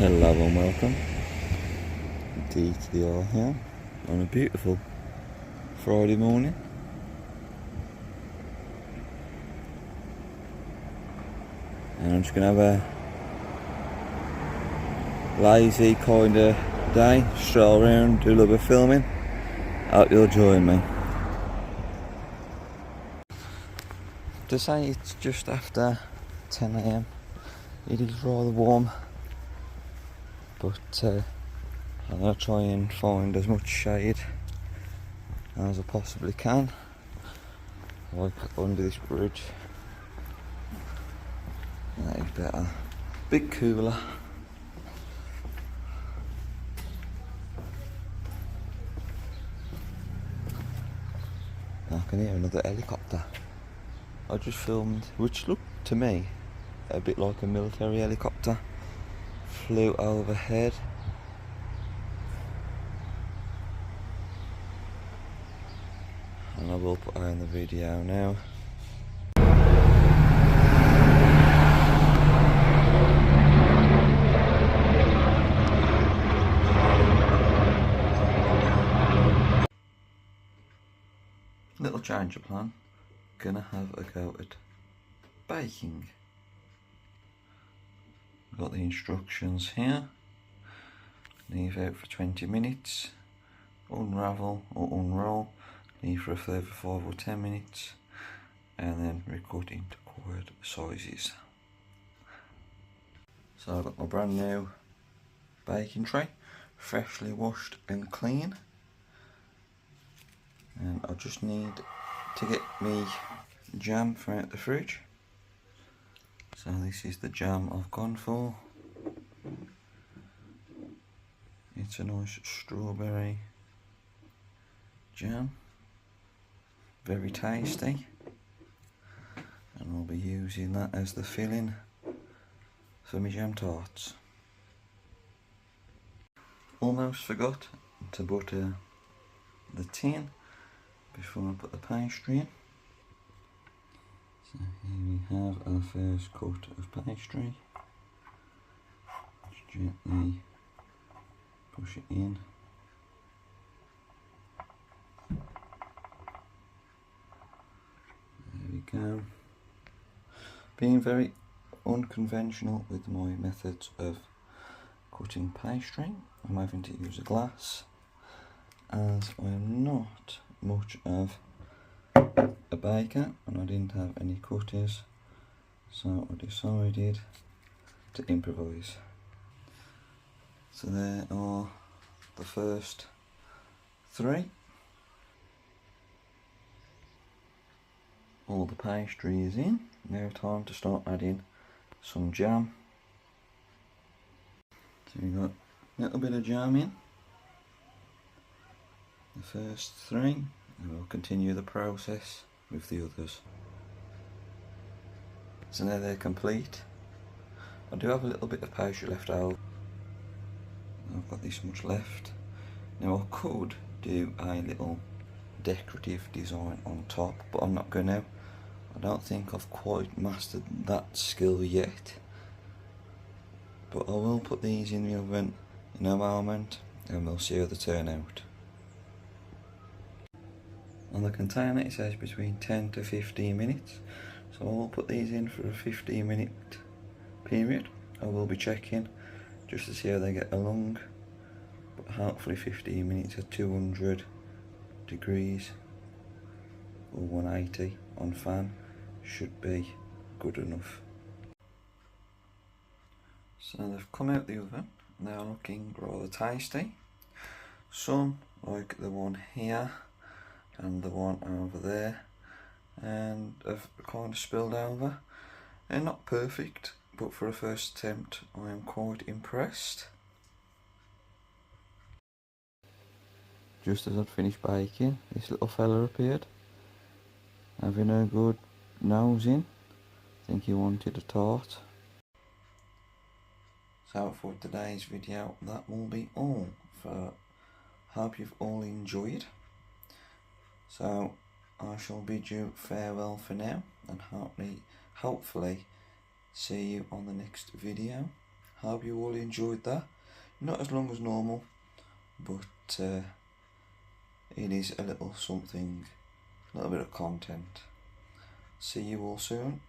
Hello and welcome D to the R here on a beautiful Friday morning. And I'm just going to have a lazy kind of day, stroll around, do a little bit of filming. Hope you'll join me. To say it's just after 10 AM, it is rather warm, but I'm going to try and find as much shade as I possibly can, like under this bridge. That is better. Bit cooler. I can hear another helicopter. I just filmed, which looked to me a bit like a military helicopter, flew overhead. And I will put her in the video now. Little change of plan. Gonna have a go at baking. Got the instructions here. Leave out for 20 minutes. Unravel or unroll. Leave for a further 5 or 10 minutes. And then recut into required sizes. So I've got my brand new baking tray, freshly washed and clean. And I just need to get me jam from out the fridge. So this is the jam I've gone for. It's a nice strawberry jam, very tasty, and I'll be using that as the filling for my jam tarts. Almost forgot to butter the tin before I put the pastry in. So here we have our first cut of pastry. Just gently push it in. There we go. Being very unconventional with my methods of cutting pastry, I'm having to use a glass, as I am not much of a baker and I didn't have any cutters, so I decided to improvise. So there are the first 3. All the pastry is in. Now time to start adding some jam. So we've got a little bit of jam in the first 3, and we'll continue the process with the others. So now they're complete. I do have a little bit of pastry left over. I've got this much left. Now I could do a little decorative design on top, but I'm not going to. I don't think I've quite mastered that skill yet. But I will put these in the oven in a moment and we'll see how they turn out. On the container it says between 10 to 15 minutes, so I will put these in for a 15-minute period. I will be checking just to see how they get along, but hopefully 15 minutes at 200 degrees or 180 on fan should be good enough. So they've come out the oven, they are looking rather tasty. Some, like the one here and the one over there, and have kind of spilled over. They're not perfect, but for a first attempt I am quite impressed. Just as I'd finished baking, this little fella appeared, having a good nose in. I think he wanted a tart. So for today's video, that will be all. Hope you've all enjoyed. So I shall bid you farewell for now, and hopefully see you on the next video. hope you all enjoyed that. Not as long as normal, but it is a little something, a little bit of content. See you all soon.